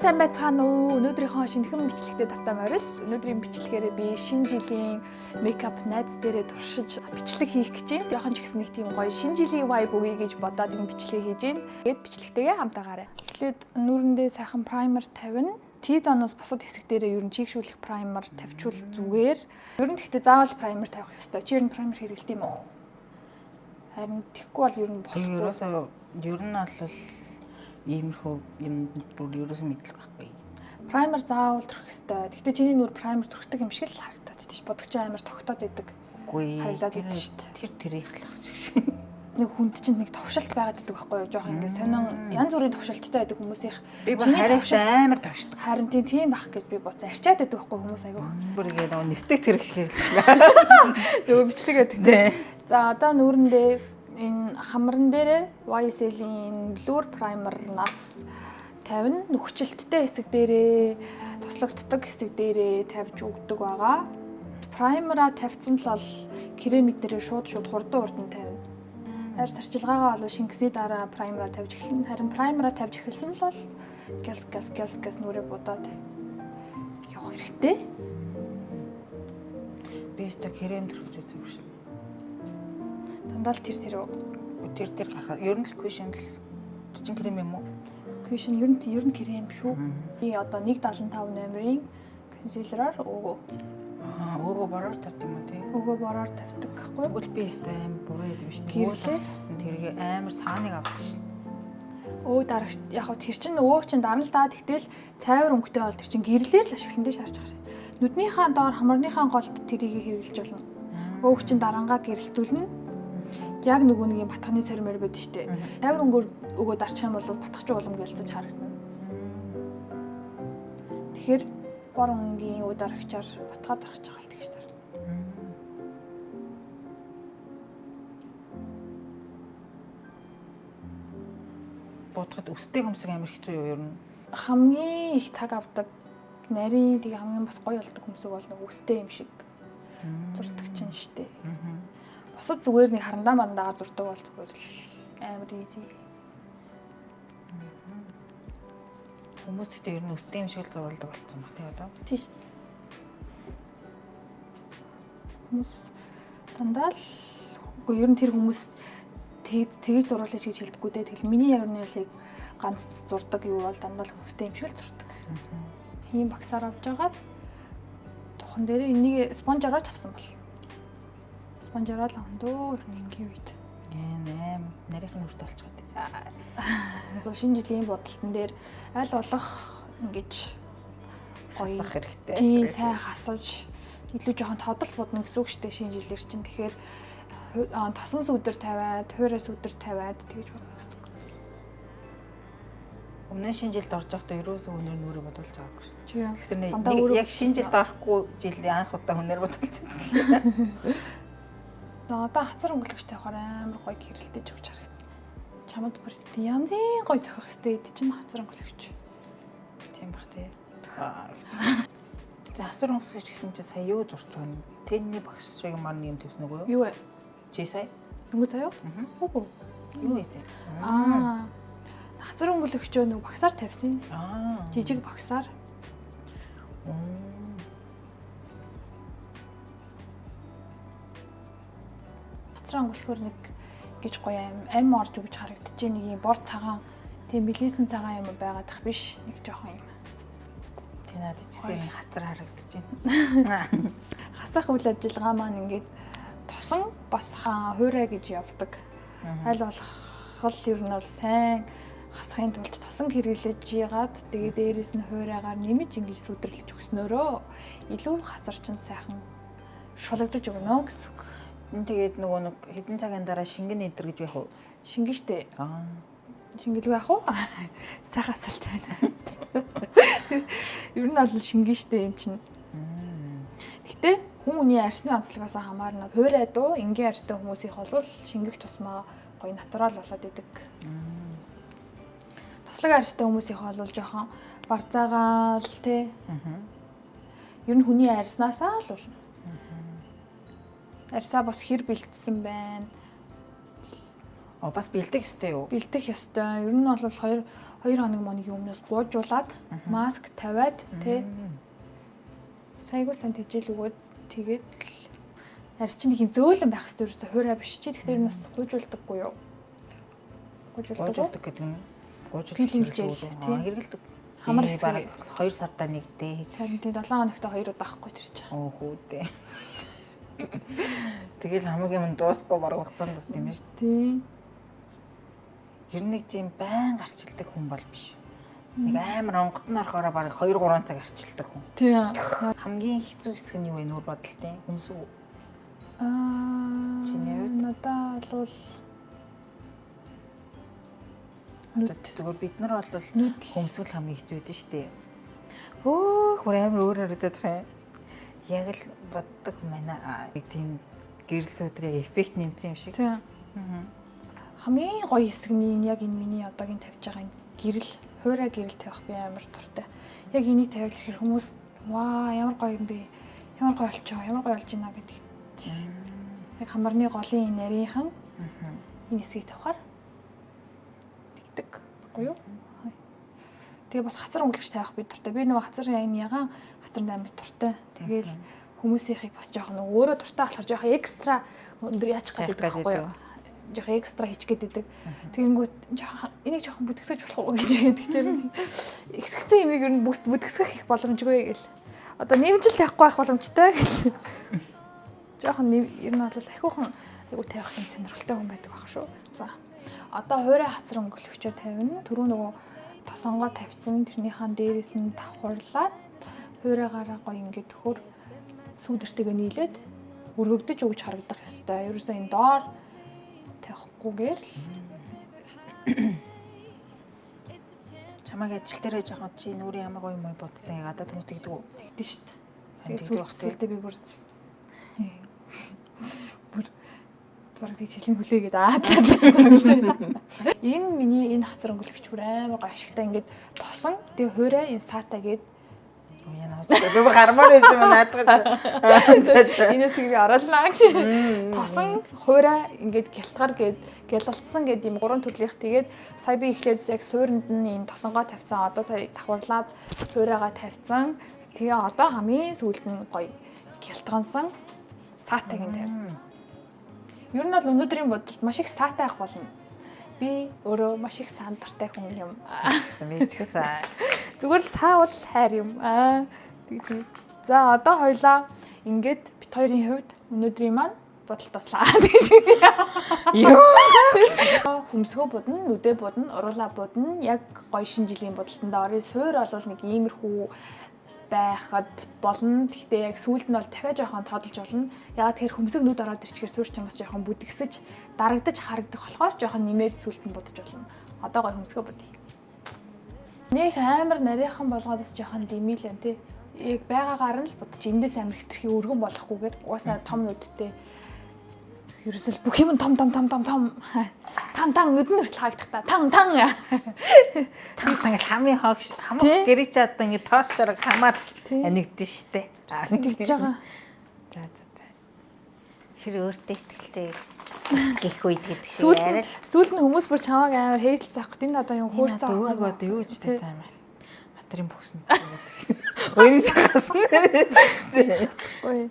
Сайн байцгаана уу? Өнөөдрийнхөө шинэхэн бичлэгтэй тавтай морил. Өнөөдрийн бичлэгээр би шинэ жилийн мейкап найз дээрээ туршиж бичлэг хийх гэж байна. Яхан ч гэсэн нэг тийм гоё шинэ жилийн vibe өгье гэж бодоод энэ бичлэгийг хийж байна. Тэгээд бичлэгтэйгээ хамтаагаарай. Эхлээд нүрэндээ сайхан праймер тавина. T-зоноос бусад хэсэг дээрээ ер нь чийгшүүлэх праймер тавьчвал зүгээр. Ер нь гэхдээ заавал праймер тавих ёстой. Чи ер нь праймер хэрэглэдэг юм уу? Харин тэггүй бол ер нь болохгүй. Ер нь бол иймэрхүү юм бүр ерөөсөө мэдлэг байхгүй. Праймер заавал түрх ёстой. Гэхдээ чиний нүур праймер түрхдэг юм шиг л харагдаад байдаг ш. Бодогч амар тогтоод байдаг. Үгүй. Харагдаад байдаг ш. Тэр ихлах шиг. Нэг хүнд чинь нэг товшилт байгаад байдаг байхгүй юу? Жохон ингэ сонин янз бүрийн товшилттай байдаг хүмүүсийн би харин амар товшдог. Харин тийм бах гэж би бодсон. Арчаад байдаг байхгүй хүмүүс айгүй. Бүр ингэ нөгөө нэстэг тэрэг шиг. Нөгөө бичлэгээд гэдэг. За одоо нүрэндээ энэ хамран дээрээ YSL-ийн Blur Primer-наас тавина. Нүхчилттэй хэсэг дээрээ, тослогддог хэсэг дээрээ тавьж өгдөг байгаа. Праймера тавьсан л бол кремик дээрээ шууд хурдан тавина. Хайр сарчилгаагаа бол шингэсний дараа праймера тавьж эхэлнэ. Харин праймера тавьж эхэлсэн л бол газ нүрээ будаад явах хэрэгтэй. Би өөртөө крем төрөж үзсэн шүү. Дандаа л тэр гарах. Ер нь л кушн л чин крем юм уу? Кушн ер нь крем шүү. Би одоо 175 номерын консилераар өгөө. Өгөө бороор тавьдаг юм тий. Өгөө бороор тавьдаг гэхгүй. Тэгвэл би өөртөө амар буруу юм биш. Гэрэлж авсан тэргээ амар цааныг авдаг шин. Дарагч яг хөө тэр чин өвөг чин дарна л да. Тэгтэл цайвар өнгөтэй бол тэр чин гэрлэр л ашиглан дэш харж байгаа. Нүднийхээ доор хамарныхаа голд тэрийг хэрэглэж болно. Өвөг чин дарангаа гэрэлтүүлнэ. Яг нөгөө нэг юм батханы сормор байдаг шүү дээ. Цайвар өнгөөр өгөө дарчих юм бол батгахч улам гэлцэж харагдана. Тэгэхээр бор өнгийн өв дарагчаар батгаад дарах чагаал тэгж таар. Бодоход өстэй хүмүүсийг амар хэцүү юу ер нь? Хамгийн их цаг авдаг нарийн тэгээ хамгийн бас гоё болдог хүмүүсийг бол нэг өстэй юм шиг зурдаг чинь шүү дээ. Бусад зүгээр нэг харандаа марандагаар зурдаг бол зүгээр л амар easy. Хүмүүс гэдэг ер нь өстэй юм шиг л зурулдаг болсон баг тий одоо. Тийш. Хүмүүс дандаа л үгүй ер нь тэр хүмүүс тэгж зуруулж гэж хэлдэггүй дээ. Тэгэл миний ер нь ялыг ганц зурдаг юу бол дандаа л өстэй юм шиг л зурдаг. Ийм багсаар авч агаад тухан дээр энийг спонжороо ч авсан бол. Спонжороо л авандөө ер нь ингийн үед. Аим нарийнхан нүрт болчиход. Шинэ жилийн бодолтон дээр аль болох ингэж хасах хэрэгтэй. Тийм сайн хасаж илүү жоохон тодол будна гэсэн үг шүү дээ шинэ жилээр чинь. Тэгэхээр тосон сүдэр тавиад, хуурай сүдэр тавиад тэгж бодно гэсэн үг. Өмнө шинэ жилд орж байхдаа ерөөсөө өнөр нүрээ бодуулж байгаагүй шүү. Тэгсэр яг шинэ жилд орохгүй жилийн анх удаа өнөр бодуулж байсан. Одоо хацар өнгөлөгч тавихаар амар гоё гэрэлтэж өгч харагдана. Чамд бүр янзын гоё зохих хэвээр идэж чинь хацар өнгөлөгч. Тийм бах тий. Тэгээ хасар өнгөлөгч гэсэн чинь сая юу зурч байна? Тэнний багш шиг марны юм тавьсан уу? Юу вэ? Чи сая? Өнгө заяа? Үгүй. Юу ийсэн? Хацар өнгөлөгчөө нэг багсаар тавьсан. Жижиг багсаар. Өнгөлөхөр нэг гэж гоё ам орж өгч харагдаж нэг юм бор цагаан тийм билээсэн цагаан юм байгаад их биш нэг жоохон юм. Тэ надад чисээ нэг хацар харагдаж байна. Хасах үйл ажиллагаа маань ингээд тосон бас хуурай гэж явдаг. Аль болох ер нь бол сайн хасахын тулд тосон хэрэглэж яагаад тэгээ дээрээс нь хуурайгаар нэмж ингэж сүдэрлэж өгснөөрөө илүү хазар чинь сайхан шулагдаж өгнө гэсэн үг. Тэгээд нөгөө нэг хэдэн цагийн дараа шингэн эдэр гэж байх уу? Шингэн штэ. Шингэлгүй байх уу? Сайхан асуулт байна. Ер нь бол шингэн штэ юм чинь. Гэтэ хүн хүний арсны онцлогоос хамаарна. Хуурай дуу энгийн арстай хүмүүсийнх бол шингэх тусмаа гоё натурал болоод идэг. Тослог арстай хүмүүсийнх бол жоохон барзаагаал те. Ер нь хүний арснаасаа л болно. Арсаа бас хэр бэлдсэн байна. Бас бэлдэх ёстой юу? Бэлдэх ёстой. Ер нь бол 2 хоног моногийн өмнөөс гуужуулаад маск тавиад тий сайгүй сан тэжээл өгөөд тэгээд арьс чинь нэг юм зөөлөн байх хэрэгтэй ерөөсө хуурай биш чи тэгэхээр бас гуужуулдаггүй юу? Гуужуулдаг гэдэг нь Пилэмжээл, хэрэгэлдэг. Хамар бараг 2 сардаа нэг дээ. Харин тий 7 хоногт 2 удаа авахгүй тэр чинь. Оо хүү дээ. Тэгэл хамгийн юм дуусахгүй бараг хугацаанд бас тийм ээ шүү. Тий. Ер нь нэг тийм байн гарчилдаг хүн бол биш. Нэг амар онгот нь орохоор бараг 2-3 цаг гарчилдаг хүн. Тий. Хамгийн хэцүү хэсэг нь юу вэ нүүр бодолтой? Хүмсүү. Чиний хувьд? Надад бол Зүгээр бид нар бол хөмсгөл хамгийн хэцүү дээ шүү дээ. Хөөх бүр амар өөр харагдаад байгаа юм. Яг л боддог манай нэг тийм гэрэл сүтрээ эффект нэмсэн юм шиг. Тийм. Хамгийн гоё хэсэг нь яг энэ миний одоогийн тавьж байгаа энэ гэрэл, хуурай гэрэл тавих би амар дуртай. Яг энийг тавиад ирэхээр хүмүүс ваа ямар гоё юм бэ? Ямар гоё болчихоо, ямар гоё болж байна гэдэг. Яг хамарны голын энэ нарийнхан энэ хэсгийг тавихаар гоё юу? Тэгээ бас хацар өнгөлөгч тавих би дуртай. Би нөгөө хацар ягаан хацар амар дуртай. Тэгээл хүмүүсийнхийг бас жоохон өөрөө дуртай болохоор жоохон экстра өндөр яачих гэдэг байхгүй юу? Жоохон экстра хийчих гэдэг. Тэгэнгүүт жоохон энийг жоохон бүтгсэж болох уу гэж байдаг. Тэгэхээр ихсгцэн имийг ер нь бүтгсэх их боломжгүй гэл. Одоо нэмжил тавихгүй байх боломжтой гэл. Жоохон ер нь бол ахиухан айгу тавих юм сонирхолтой хүн байдаг байх шүү. За. Одоо хуурай хацар өнгөлөгчөө тавина. Түрүү нөгөө тосонгоо тавьсан. Тэрнийхэн дээрээс нь давхарлаад хуурайгаараа гоё ингээд төхөр сүүдэртэйгээ нийлээд өргөгдөж өгч харагдах ёстой. Ерөөсөө энэ доор тавихгүйгээр л чамайг ажил дээр яах чи нүрийн ямар гоё юм бодцсон гадаад хүмүүс тэгдэг үү? Тэгдэж шүү дээ. Тэгээд сүүлдээ би бүр бараг тийм жилийн хүлээгээд энэ миний энэ хацар өнгөлөгч бүр амар гоё ашигтай ингээд тосон тэгээ хуурай энэ саата гээд яна авч би бүр гармаар байсан юм наадах. Энэс би оруулнаа гэж тосон хуурай ингээд гялтгаар гээд гялалтсан гээд юм 3 төрлийнх тэгээд сая би эхлээд яг суурьнд нь энэ тосонгоо тавьсан одоо сая давхарлаад хуурайгаа тавьсан тэгээ одоо хамгийн сүүлд нь гоё гялтгансан саатаг энэ тавь. Ер нь бол өнөөдрийн бодолд маш их саатай ах болно. Би өөрөө маш их сандартай хүн юм. Мэдчихсэн. Зүгээр л саавал хайр юм. Тэгж үү. За одоо хоёлаа ингээд бит хоёрын хувьд өнөөдрийн маань бодол таслаа гэж. Йоо. Хөмсгөө будна, нүдэ будна, уруулаа будна. Яг гоё шин жилийн бодолтондоо орё. Суур бол нэг иймэрхүү байхад болно. Гэхдээ яг сүүлд нь бол дахиад жоохон тоодолж болно. Ягаад тэгэхээр хөмсөг нүд ороод ирчихээр суурь чинь бас жоохон бүдгсэж, дарагдаж харагдах болохоор жоохон нэмээд сүүлд нь будаж болно. Одоо гой хөмсгөө будъя. Нэг амар нарийнхан болгоод бас жоохон димийлэн тий. Яг байгаагаар нь л будаж эндээс амар хитрхи өргөн болохгүйгээр угаасаа том нүдтэй ерөөсөл бүх юм том тан нүдэн хүртэл хаагдах та тан Ингээл хамгийн хогш хамаг гэрээ чи одоо ингээд тоос шорог хамаар анигдэн штэ. Тэгж байгаа. За. Хэр өөртөө ихтэй гэх үед гэдэг шиг яриа л. Сүүлд нь хүмүүс бүр чамааг амар хейтл заах гэдэг энэ одоо юм хөөр цаа. Өөрийгөө одоо юу гэж тэ таймаа. Матрийн бөхсөн. Өөний цахаас. Ой.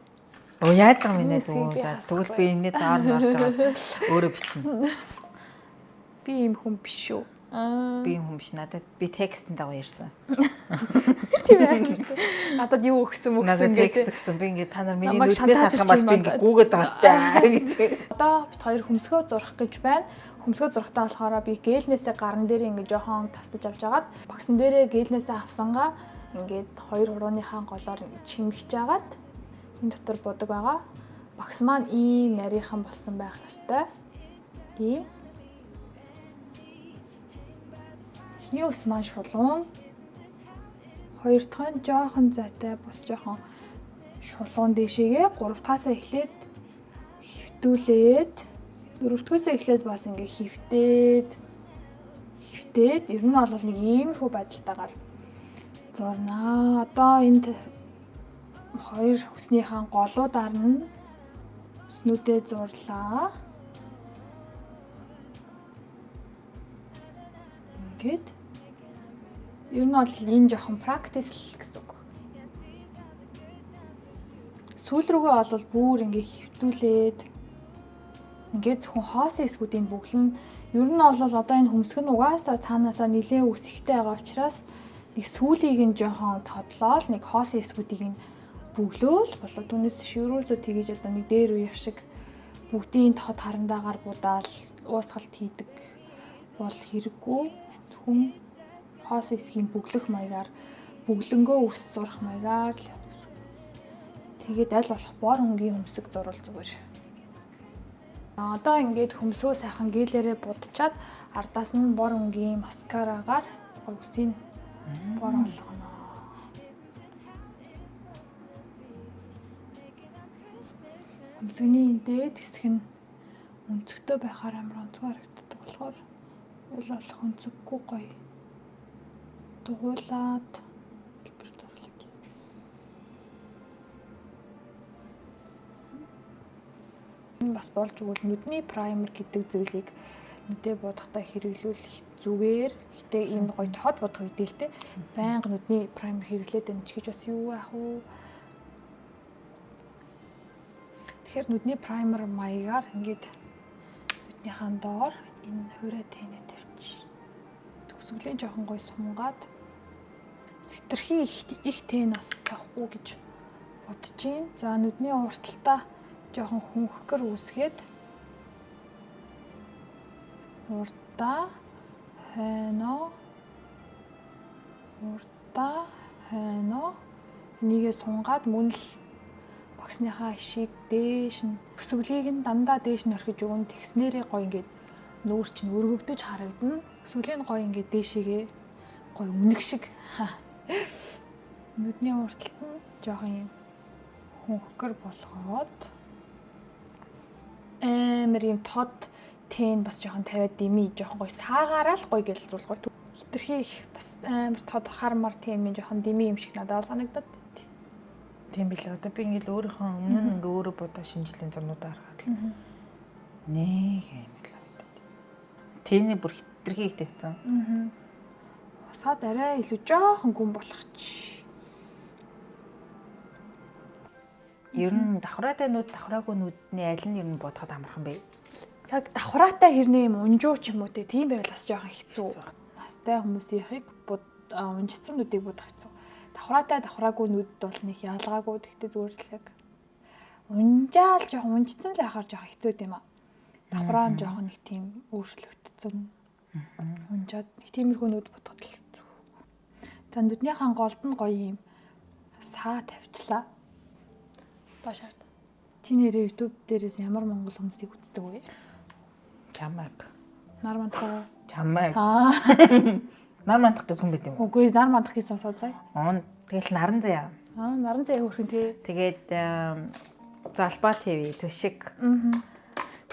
Оо яаж юм бэ нэ. За тэгвэл би энэ доор нь орж байгаа. Өөрөө бичнэ. Би юм хүн биш шүү. Би юм хүн биш. Надад би текстэн дагуу ярьсан. Тийм ээ. Надад юу өгсөн надад текст өгсөн. Би ингээд та нар миний нүднээс харах юм бол би ингээд гүүгээд байгаа гэж. Одоо бит хоёр хөмсгөө зурах гэж байна. Хөмсгөө зурхтаа болохоор би гэлнээсээ гарн дээр ингээд жоохон тастаж авч агаад багсан дээрээ гэлнээсээ авсангаа ингээд хоёр хурууныхаа голоор чимгэж агаад энэ дотор будаг байгаа. Багс маань ийм нарийнхан болсон байх ёстой. Ийм. Эхний ус маань шулуун. Хоёр дахь нь жоохон зайтай бас жоохон шулуун дэшегээ 3 дахьаасаа эхлээд хөвтүүлээд 4 дахьаасаа эхлээд бас ингээ хөвтээд ер нь бол нэг иймэрхүү байдалтайгаар зурнаа. Одоо энд хоёр хүснийхэн голуудаар нь хүснүүдэд зурлаа. Ингээд Ер нь бол энэ жоохон practice л гэсэн үг. Сүүл рүүгээ бол бүр ингээ хөвтүүлээд ингээд зөвхөн хоосон эсгүүдийн бүглэн ер нь бол одоо энэ хөмсг нь угаасаа цаанаасаа нэлээд үсэгтэй байгаа учраас нэг сүүлийг нь жоохон тодлоол нэг хоосон эсгүүдийг нь бүглөөл болоо түүнээс шиврөөсөө тгийж одоо нэг дээр үеих шиг бүгдийн тод харандаагаар будаал уусгалт хийдэг бол хэрэггүй зөвхөн хоосон эсгийн бүглэх маягаар бүглэнгөө үрс зурах маягаар л тэгээд аль болох бор өнгийн хөмсг зурвал зүгээр. Одоо ингээд хөмсгөө сайхан гээлээрээ будчаад ардаас нь бор өнгийн маскарагаар үсийг бор болгоно. Хөмсгний дээд хэсэг нь өнцгтэй байхаар амар онцгой харагддаг болохоор аль болох өнцггүй гоё дугуулад бас болж өгвөл нүдний праймер гэдэг зүйлийг нүдээ бодохдоо хэрэглүүлэх зүгээр. Гэтэ ийм гоё тод бодох үедээ л те байнга нүдний праймер хэрэглээд байна ч гэж бас юу яах вэ? Тэгэхээр нүдний праймер маягаар ингээд нүднийхэн доор энэ хуурай тэнэ тавьчих. Төгсгөлийн жоохон гоё сумгаад сэтэрхий их тэн бас тавихгүй гэж бодож байна. За нүдний урталтаа жоохон хүнхгэр үүсгээд уртаа хойно энийгээ сунгаад мөн л багсныхаа ишийг дээш нь өсвөлийг нь дандаа дээш нь орхиж өгөн тэгснээрээ гоё ингээд нүүр чинь өргөгдөж харагдана. Өсвөлийн гоё ингээд дээшигээ гоё үнэг шиг нүдний урталт нь жоохон юм хүнхгэр болгоод амар юм тод тэн бас жоохон тавиад дими жоохон гоё саагаараа л гоё гэлзүүл гоё хитрхи их бас амар тод хармар тэмээ жоохон дими юм шиг надад санагдаад байт. Тийм билээ. Одоо би ингээл өөрийнхөө өмнө нь ингээ өөрөө бодоо шинжилгээ зурнуудаа харахад л нэг юм л байна. Тэний бүр хитрхи их тавьсан. Усаад арай илүү жоохон гүн болох чи. Ер нь давхраатай нүд, давхраагүй нүдний аль нь ер нь бодоход амархан бэ? Яг давхраатай хэрнээ юм унжуу ч юм уу те тийм байвал бас жоохон хэцүү. Настай хүмүүсийнхийг унжицсан нүдийг бодох хэцүү. Давхраатай давхраагүй нүд бол нэг ялгаагүй гэхдээ зүгээр л яг унжаал жоохон унжицсан л яхаар жоохон хэцүү тийм аа. Давхраа нь жоохон нэг тийм өөрчлөгдсөн. Унжаад нэг тиймэрхүү нүд бодоход л хэцүү. За нүднийхэн голд нь гоё юм саа тавьчлаа. Башаард. Чи нэрээ YouTube дээрээс ямар монгол хүмүүсийг үздэг вэ? Чамайг. Нар мантах. Чамайг. Нар мантах гэсэн юм байт юм уу? Үгүй нар мантах гэсэн сонсоо. Тэгэл наран заяа. Наран заяа хөрхөн тий. Тэгээд Залбаа ТV төшиг.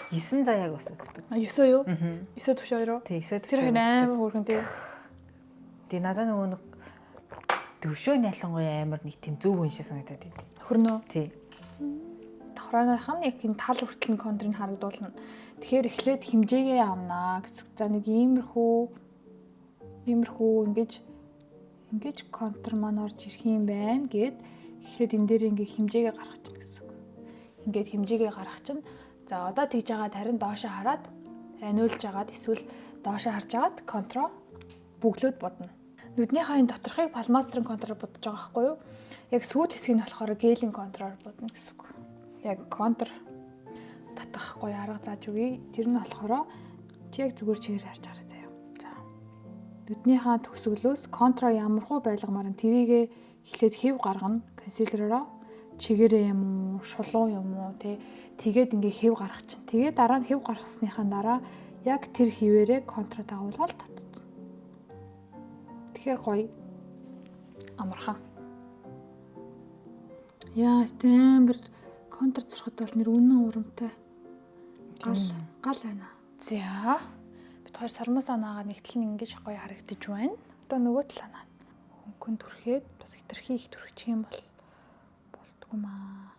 9 заяаг ус үздэг. 9 юу? 9 төвш хоёроо. Тий 9 төвш. Тэр амар хөрхөн тий. Тий надад нөгөө нэг төвшөө ялангуяа амар нэг тийм зөв хүн шиг санагдаад байд. Хөрнөө. Тий. Давхрааных нь яг энэ тал хүртэл контрыг харагдуулна. Тэгэхээр эхлээд хэмжээгээ авнаа гэсэн. За нэг иймэрхүү ингэж контр маань орж ирэх юм байна гэд эхлээд энэ дээр ингээ хэмжээгээ гаргах чинь гэсэн. Ингээд хэмжээгээ гаргах чинь за одоо тэгж байгаа харин доошоо хараад аниулж агаад эсвэл доошоо харж агаад контро бүглөөд бодно. Нүднийхээ энэ доторхыг палмастрын контроор бодож байгаа байхгүй юу? Яг сүйд хэсгийг нь болохоор гелийн контроор бодно гэсэн үг. Яг контр татах гоё арга зааж өгье. Тэр нь болохоор чи яг зүгээр чигээр харж хараа заяа. За. Нүднийхээ төгсгөлөөс контро ямархуу байлгамаар нь тэрийгэ эхлээд хэв гаргана. Консилеророо чигээрээ юм уу, шулуун юм уу те тэгээд ингээ хэв гаргах чинь. Тэгээд дараа нь хэв гаргасныхаа дараа яг тэр хിവэрээ контро дагуулгаад татчих. Тэгэхээр гоё амархан. Яа, стэмбэр контр зурхад бол нэр үнэн урамтай. Гал байна. За. Бид хоёр сармаас анаагаа нэгтэл нь ингэж гоё харагдаж байна. Одоо нөгөө талаа хөнгөн түрхээд бас хитрхи их түрхчих юм бол болдгоо маа.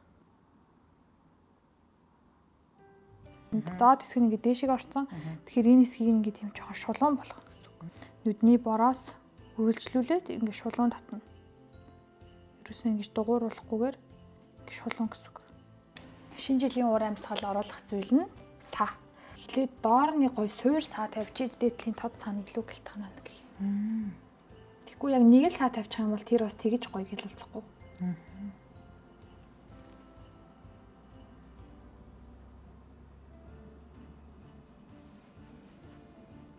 Доод хэсэг нь ингэ дээшийг орсон. Тэгэхээр энэ хэсгийг ингэ тийм жоохон шулуун болгох гэсэн үг. Нүдний бороос үргэлжлүүлээд ингэ шулуун татна. Ерөөсөө ингэж дугууруулахгүйгээр ингэ шулуун гэсэн үг. Шинэ жилийн уур амьсгал оруулах зүйл нь саа. Эхлээд доорны гой суур саа тавьчиж дээдлийн тод сааны илүү гэлтгэнэ гэх юм. Тэгэхгүй яг нэг л саа тавьчих юм бол тэр бас тэгэж гоё гэлэлцэхгүй.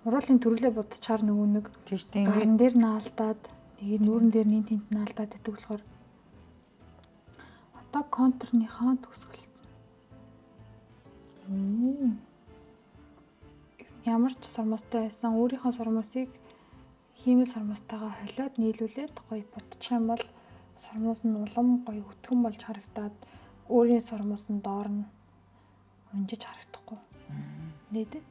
Уруулын төрлөө будчаар нөгөө нэг тийштэй гарн дээр наалдаад тэгээд нүүрэн дээр нэг тент наалдаад байдаг болохоор одоо контурныхаа төгсгөлт. Ямар ч сармастай байсан өөрийнхөө сармасыг хиймэл сармастайгаа холиод нийлүүлээд гоё будчих юм бол сармус нь улам гоё өтгөн болж харагдаад өөрийн сармус нь доор нь унжиж харагдахгүй. Нээдэ.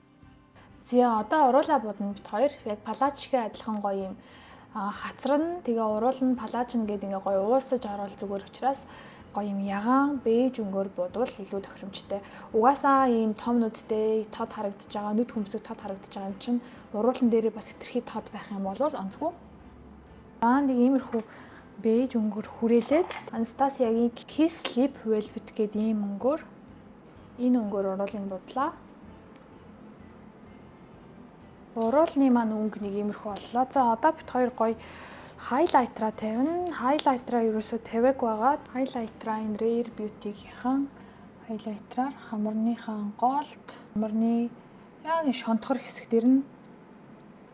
За одоо уруулаа будна бит хоёр яг палачгийн адилхан гоё юм хацран тэгээ уруулна палажн гэдэг ингээ гоё уусаж орол зүгээр учраас гоё юм ягаан бэж өнгөөр будвал илүү тохиромжтой. Угаасаа ийм том нүдтэй тод харагдаж байгаа нүд хөмсөг тод харагдаж байгаа юм чинь уруулан дээрээ бас хэтэрхий тод байх юм бол онцгүй. Нэг иймэрхүү бэж өнгөөр хүрээлээд Анастасиягийн Kiss Lip Velvet гэдэг ийм өнгөөр энэ өнгөөр уруулыг будлаа. Уруулны маань өнгө нэг иймэрхүү боллоо. За одоо бит хоёр гоё хайлайтраа тавина. Хайлайтраа ерөөсөө тавиаг байгаа. Хайлайтраа энэ Rare Beauty-ийн хайлайтраар хамарныхаа голд, хамарны яг нэг шонтгор хэсгээр нь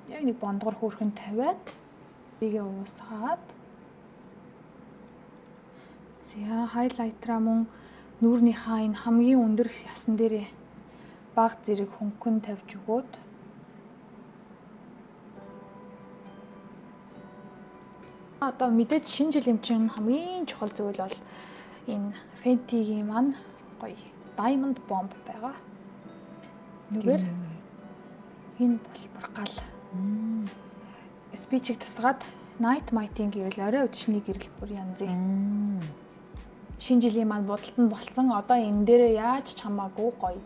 яг нэг бондгор хөөрхөн тавиад бигээ уусгаад. За хайлайтраа мөн нүүрнийхаа энэ хамгийн өндөр ясан дээр баг зэрэг хөнгөн тавьж өгөөд одоо мэдээж шинэ жилийн чинь хамгийн чухал зүйл бол энэ Fenty-гийн маань гоё Diamond Bomb байгаа. Нүгээр энэ бол бүр гал. Speech-ийг тусгаад Night Might-ing гэвэл орой өдшний гэрэл бүр янзын. Шинэ жилийн маань будалд нь болцсон. Одоо энэ дээрээ яаж ч хамаагүй гоё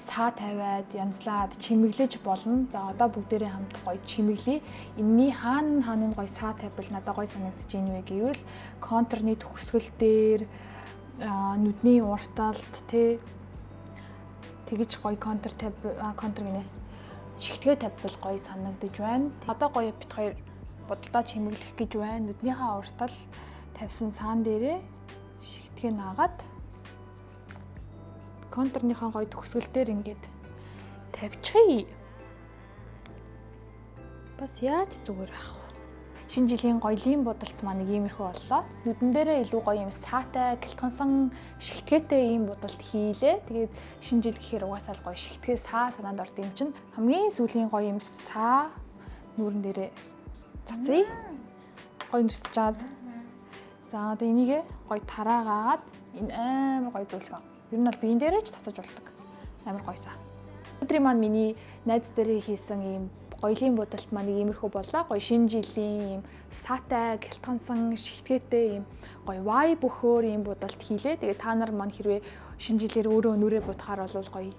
саа тавиад янзлаад чимэглэж болно. За одоо бүгдээрээ хамт гоё чимэглэе. Энийний хаана гоё саа тавьбал надад гоё санагдаж байна вэ гэвэл контурны төгсгөл дээр нүдний урталт тэгэж гоё контур гинэ. Шигтгээ тавьбал гоё санагдаж байна. Одоо гоё бит хоёр будалдаа чимэглэх гэж байна. Нүднийхээ уртал тавьсан саан дээрээ шигтгээ наагаад контурныхаа гоё төгсгөл дээр ингээд тавьчихъя. Бас яаж зүгээр байх вэ? Шинэ жилийн гоёлын будалт маань нэг иймэрхүү боллоо. Нүдэн дээрээ илүү гоё юм саатай, гэлтгансан шигтгээтэй ийм будалт хийлээ. Тэгээд шинэ жил гэхээр угаасаа л гоё шигтгээ саа санаанд орд юм чинь хамгийн сүүлийн гоё юм саа нүүрэн дээрээ цацъя. Гоё нэртэж байгаа. За одоо энийг гоё тараагаад энэ амар гоё зөвлөгөө. Ер нь бол биеийн дээрээ ч цацаж болдог. Амар гоёсаа. Өдрийн маань миний найз дээрээ хийсэн ийм гоёлын будалт маань иймэрхүү боллоо. Гоё шинэ жилийн ийм саатай, гэлтгансан, шигтгээтэй ийм гоё вай бөхөөр ийм будалт хийлээ. Тэгээ та нар маань хэрвээ шинэ жилээр өөрөө нүрээ будахаар бол гоё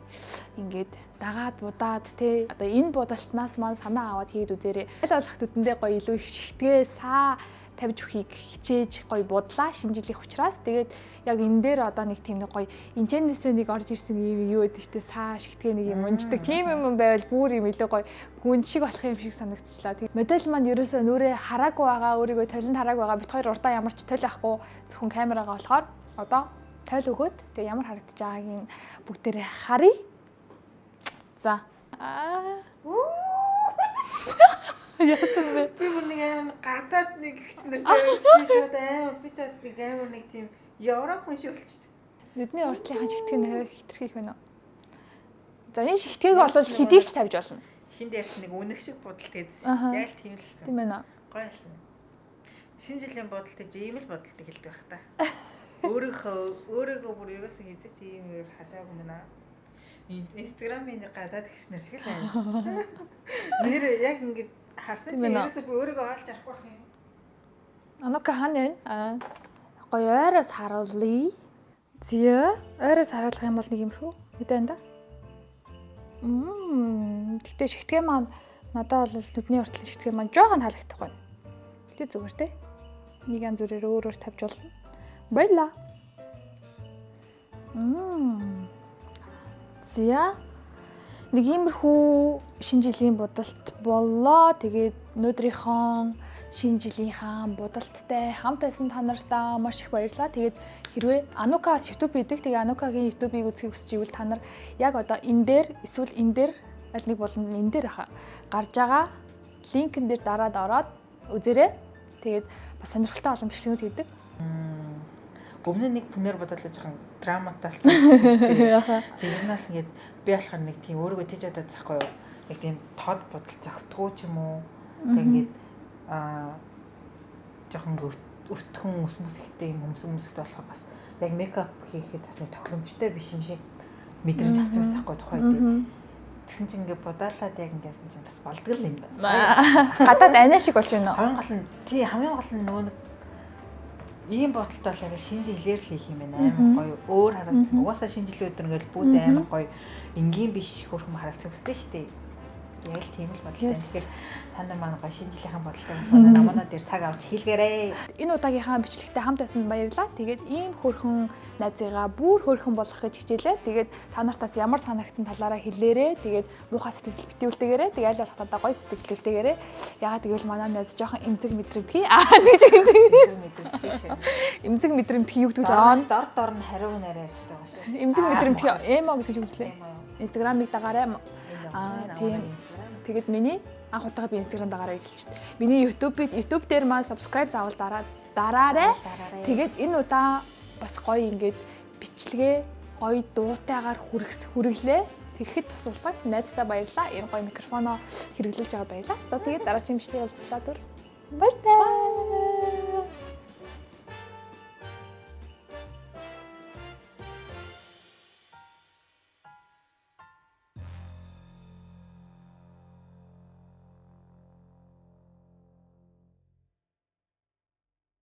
ингээд дагаад будаад одоо энэ будалтнаас маань санаа аваад хийд үзээрэй. Аль болох нүдэндээ гоё илүү их шигтгээ, саа тавьж өгөхийг хичээж гоё будлаа шинэ жилийн учраас. Тэгээд яг энэ дээр одоо нэг тийм нэг гоё энчэнээсээ нэг орж ирсэн юм юу гэдэг чтэй саа шигтгээ нэг юм унждаг тийм юм байвал бүр юм илүү гоё гүн шиг болох юм шиг санагдчихлаа. Тэгээд модель маань ерөөсөө нүрээ хараагүй байгаа, өөрийгөө толинд хараагүй байгаа. Бид хоёр урдаа ямар ч толь авахгүй зөвхөн камерагаа болохоор одоо тойл өгөөд тэгээд ямар харагдаж байгааг нь бүгдээрээ харъя. За. Яасан бэ? Би бүр нэг амар гадаад нэг ихчнэр шавьж шүү дээ. Би ч нэг амар нэг тийм Европ хүн шиг болчих. Нүдний уртлынхаа шигтгэн хараа хитрхийх байна уу? За энэ шигтгийг бол хэдийг ч тавьж болно. Хинд ярьсан нэг үнэх шиг будалт гэдсэн шүү. Яг л тийм л хэлсэн. Тийм байна. Гоё хэлсэн. Шинэ жилийн будалт гэж ийм л будалтыг хэлдэг байх та. Өөрөөгөө бүр ерөөсөө хизээч ийм юм хашаагүй мэнэ. Инстаграмын гадаад ихчнэр шиг л байна. Нэр яг ингэ харсан чи ерөөсөө би өөрийгөө олж харахгүй байх юм. Анука хаана вэ? Гоё ойроос харуулъя. Зя ойроос харуулах юм бол нэг юмрхүү мэдэн да. Гэтэ шигтгээ маань надад бол нүдний уртлын шигтгээ маань жоохон таалагдах байна. Гэтэ зүгээр те. Нэг янз бүрээр өөр тавьж болно. Баярлаа. За нэг иймэрхүү шинэ жилийн будалт боллоо. Тэгээд өнөөдрийнхөө шинэ жилийнхаа будалттай хамт байсан та нартай маш их баярлалаа. Тэгээд хэрвээ Анукаас YouTube хийдэг. Тэгээ Анукагийн YouTube-ийг үзхийг хүсэж ивэл та нар яг одоо энэ дээр эсвэл энэ дээр аль нэг болон энэ дээр гарч байгаа линкэн дээр дараад ороод үзээрэй. Тэгээд бас сонирхолтой олон бичлэгүүд хийдэг. Өмнө нэг пүнээр бодолж жоохон драматай болсон шүү дээ. Тэр нь л ингээд би болохоор нэг тийм өөрийгөө тийж чадаад захгүй юу. Яг тийм тод бодол зөгтгөө ч юм уу. Ингээд жоохон өртгөн өсмөс ихтэй юм өмсгөлтэй болохоор бас яг мейкап хийхэд бас нэг тохиромжтой биш юм шиг мэдрэмж авч байсан байхгүй тухайд. Тэгсэн чинь ингээд бодаалаад яг ингээд чинь бас болдгол юм байна. Гадаад анаа шиг болж байна уу? Хамгийн гол нь нөгөө ийм бодолтой бол яг шинэ жилээр л хийх юм байна. Амар гоё. Өөр хараад угаасаа шинэ жилийн өдөр ингээл бүгд амар гоё. Энгийн биш хөрхөн харагдах хүсдэг шүү дээ. Яг л тийм л бодолтой. Тэгэхээр та нар маань гоё шинэ жилийнхэн бодолтой байна. Намаа дээр цаг авч хийлгээрэй. Энэ удаагийнхаа бичлэгтээ хамт байсан баярлалаа. Тэгээд ийм хөрхөн найзыгаа бүр хөрхөн болгох гэж хичээлээ. Тэгээд та нартаас ямар санагдсан талаараа хэлээрэй. Тэгээд муухай сэтгэл битүүлтэйгээрэй. Тэгээд аль болох одоо гоё сэтгэлтэйгээрэй. Ягаад гэвэл манай найз жоохон эмзэг мэдрэмтгий. Нэг ч эмзэг мэдрэмтгий юу гэдэг вэ? Дор нь хариу нарай хэрэгтэй байна шүү. Эмзэг мэдрэмтгий эмо гэж юу гэвэл Instagram-ыг дагаарай. Тийм. Тэгээд миний анх удаага би Instagram дагаараа гэж хэлчихсэн. Миний YouTube дээр маань subscribe заавал дараарай. Тэгээд энэ удаа бас гоё ингээд бичлэгээ гоё дуутайгаар хүргэлээ. Тэгэхэд тусалсан найздаа баярлалаа. Энэ гоё микрофоноо хэрэглүүлж байгаа баярлалаа. За тэгээд дараагийн бичлэгээ уулзлаа. Баярлалаа.